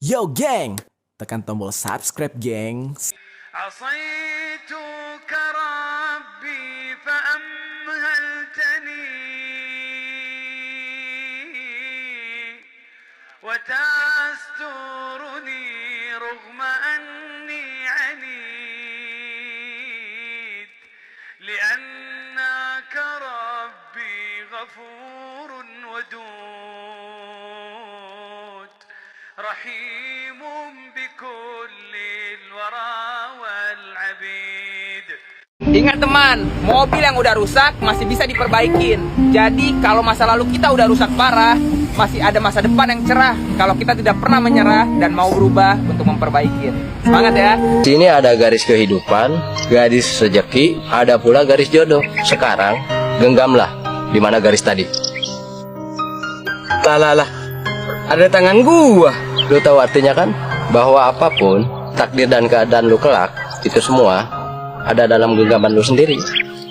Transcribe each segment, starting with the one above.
Yo geng, tekan tombol subscribe geng. عصيتك ربي فأمهلتني وتسترني رغم أني عنيد لأنك ربي غفور ودود رحيم بكل الورى والعبيد. Ingat teman, mobil yang udah rusak masih bisa diperbaikin. Jadi kalau masa lalu kita udah rusak parah, masih ada masa depan yang cerah kalau kita tidak pernah menyerah dan mau berubah untuk memperbaiki. Semangat ya. Sini ada garis kehidupan, garis rezeki, ada pula garis jodoh. Sekarang genggamlah di mana garis tadi. Lah, ada tangan gua. Lu tahu artinya kan? Bahwa apapun takdir dan keadaan lu kelak, itu semua ada dalam genggaman lu sendiri.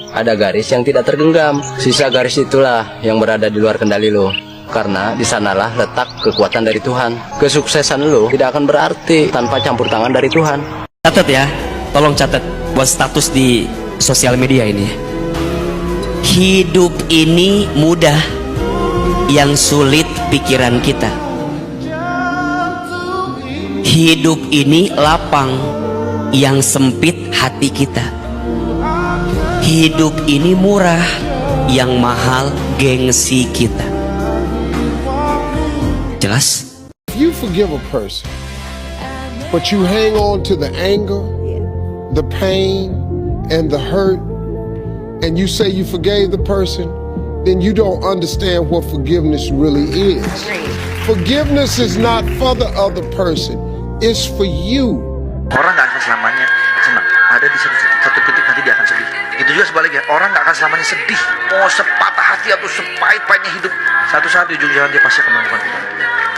Ada garis yang tidak tergenggam. Sisa garis itulah yang berada di luar kendali lu. Karena di sanalah letak kekuatan dari Tuhan. Kesuksesan lu tidak akan berarti tanpa campur tangan dari Tuhan. Catat ya, tolong catat buat status di sosial media ini. Hidup ini mudah, yang sulit pikiran kita. Hidup ini lapang, yang sempit hati kita. Hidup ini murah, yang mahal gengsi kita. Jelas? If you forgive a person, but you hang on to the anger, the pain, and the hurt, and you say you forgave the person, then you don't understand what forgiveness really is. Forgiveness is not for the other person, it's for you. Orang gak akan selamanya senang. Ada di satu titik nanti dia akan sedih. Itu juga sebaliknya, orang gak akan selamanya sedih. Mau sepatah hati atau sepahit-pahitnya hidup, satu saat di ujung jalan dia pasti akan menemukan Tuhan.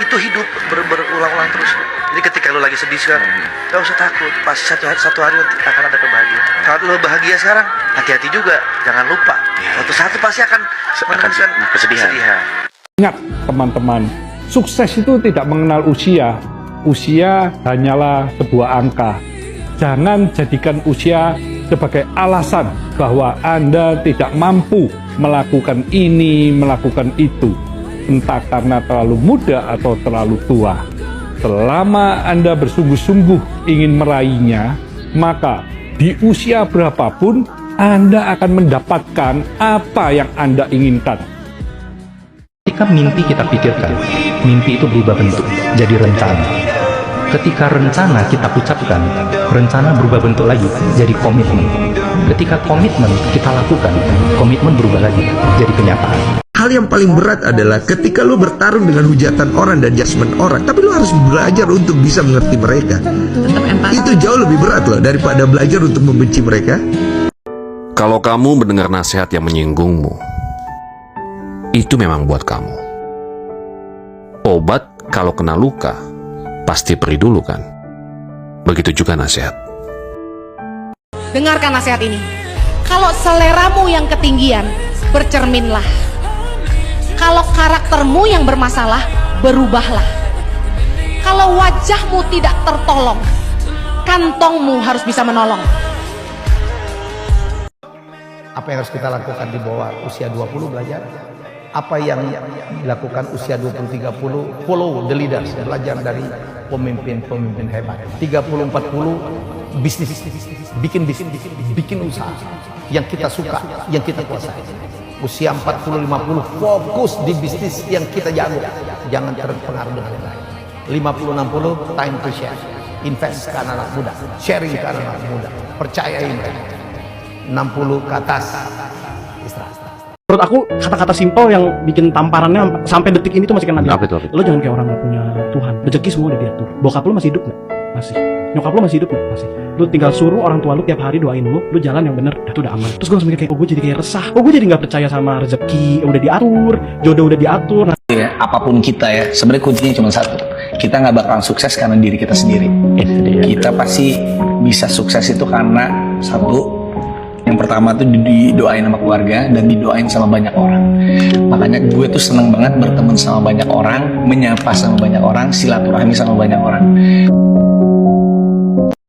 Itu hidup berulang-ulang terus. Jadi ketika lu lagi sedih sekarang, gak usah takut. Pasti satu hari nanti akan ada kebahagiaan. Saat lu bahagia sekarang, hati-hati juga. Jangan lupa, suatu saat pasti akan menemukan kesedihan. Ingat teman-teman, sukses itu tidak mengenal usia. Usia hanyalah sebuah angka. Jangan jadikan usia sebagai alasan bahwa Anda tidak mampu melakukan ini, melakukan itu. Entah karena terlalu muda atau terlalu tua. Selama Anda bersungguh-sungguh ingin meraihnya, maka di usia berapapun Anda akan mendapatkan apa yang Anda inginkan. Ketika mimpi kita pikirkan, mimpi itu berubah bentuk, jadi rencana. Ketika rencana kita ucapkan, rencana berubah bentuk lagi, jadi komitmen. Ketika komitmen kita lakukan, komitmen berubah lagi, jadi kenyataan. Hal yang paling berat adalah ketika lu bertarung dengan hujatan orang dan judgement orang, tapi lu harus belajar untuk bisa mengerti mereka. Itu jauh lebih berat loh daripada belajar untuk membenci mereka. Kalau kamu mendengar nasihat yang menyinggungmu, itu memang buat kamu. Obat kalau kena luka, pasti perih dulu kan? Begitu juga nasihat. Dengarkan nasihat ini. Kalau seleramu yang ketinggian, bercerminlah. Kalau karaktermu yang bermasalah, berubahlah. Kalau wajahmu tidak tertolong, kantongmu harus bisa menolong. Apa yang harus kita lakukan di bawah usia 20 belajar? Apa yang dilakukan usia 20-30, follow the leaders, belajar dari pemimpin-pemimpin hebat. 30-40 bisnis, bikin usaha yang kita suka, yang kita kuasai. Usia 40-50 fokus di bisnis yang kita jago, jangan terpengaruh dengan yang lain. 50-60 time to share, invest ke anak muda, sharing ke anak muda, percayai mereka. 60 ke atas istirahat. Menurut aku kata-kata simpel yang bikin tamparannya sampai detik ini tuh masih kena di hati. Lo jangan kayak orang gak punya Tuhan. Rezeki semua udah diatur. Bokap lo masih hidup gak? Masih. Nyokap lo masih hidup gak? Masih. Lo tinggal suruh orang tua lo tiap hari doain lo jalan yang bener, itu udah aman. Terus gue langsung mikir kayak, gue jadi kayak resah. Gue jadi gak percaya sama rezeki udah diatur, jodoh udah diatur. Ya, apapun kita ya, sebenarnya kuncinya cuma satu. Kita nggak bakalan sukses karena diri kita sendiri. Kita pasti bisa sukses itu karena satu, Yang pertama tuh didoain sama keluarga dan didoain sama banyak orang. Makanya gue tuh seneng banget berteman sama banyak orang, menyapa sama banyak orang, silaturahmi sama banyak orang.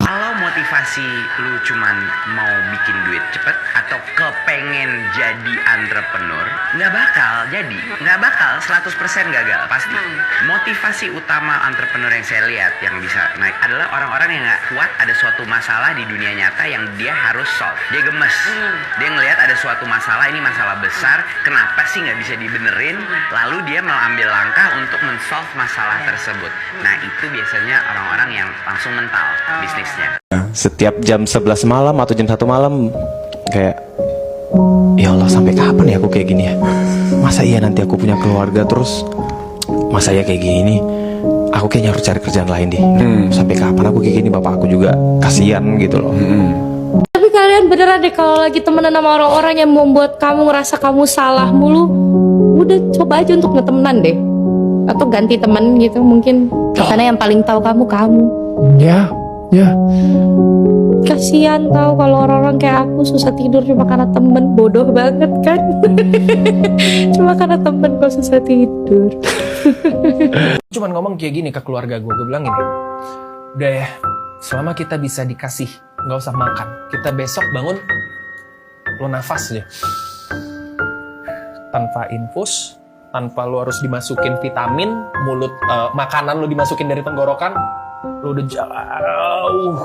Kalau motivasi lu cuman mau bikin duit cepet atau kepengen jadi entrepreneur, nggak bakal jadi, nggak bakal 100% gagal pasti. Motivasi utama entrepreneur yang saya lihat yang bisa naik adalah orang-orang yang nggak kuat ada suatu masalah di dunia nyata yang dia harus solve. Dia gemes, dia ngelihat ada suatu masalah, ini masalah besar, kenapa sih nggak bisa dibenerin, lalu dia mau ambil langkah untuk men-solve masalah tersebut. Nah itu biasanya orang-orang yang langsung mental bisnisnya. Setiap jam 11 malam atau jam 1 malam kayak, ya Allah sampai kapan ya aku kayak gini ya? Masa iya nanti aku punya keluarga terus masa ya kayak gini? Aku kayaknya harus cari kerjaan lain deh. Sampai kapan aku kayak gini? Bapak aku juga kasihan gitu loh. Tapi kalian beneran deh kalau lagi temenan sama orang-orang yang membuat kamu ngerasa kamu salah mulu, udah coba aja untuk ngetemenan deh. Atau ganti temen gitu mungkin. Karena yang paling tahu kamu. Ya. Kasihan tahu kalau orang-orang kayak aku susah tidur cuma karena temen. Bodoh banget kan. Cuma karena temen kok susah tidur. Cuman ngomong kayak gini ke keluarga gue bilang gini, udah ya, selama kita bisa dikasih, nggak usah makan, kita besok bangun, lo nafas deh, tanpa infus, tanpa lo harus dimasukin vitamin, makanan lo dimasukin dari tenggorokan, lo udah jauh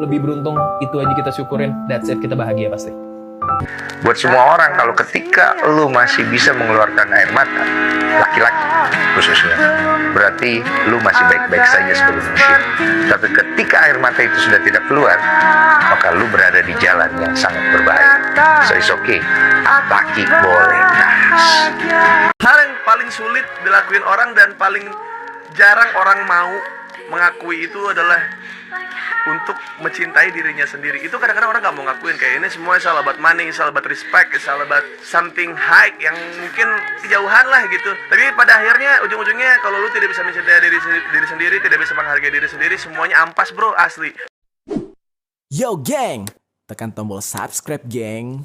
lebih beruntung. Itu aja kita syukurin, that's it, kita bahagia pasti. Buat semua orang, kalau ketika lu masih bisa mengeluarkan air mata, laki-laki khususnya, berarti lu masih baik-baik saja sebagai manusia. Tapi ketika air mata itu sudah tidak keluar, maka lu berada di jalan yang sangat berbahaya. So it's okay, laki boleh nangis. Hal yang paling sulit dilakuin orang dan paling jarang orang mau mengakui itu adalah untuk mencintai dirinya sendiri. Itu kadang-kadang orang gak mau ngakuin, kayak ini semua salah about money, salah about respect, salah about something high yang mungkin kejauhan lah gitu. Tapi pada akhirnya ujung-ujungnya kalau lu tidak bisa mencintai diri sendiri, tidak bisa menghargai diri sendiri, semuanya ampas bro, asli. Yo geng, tekan tombol subscribe geng.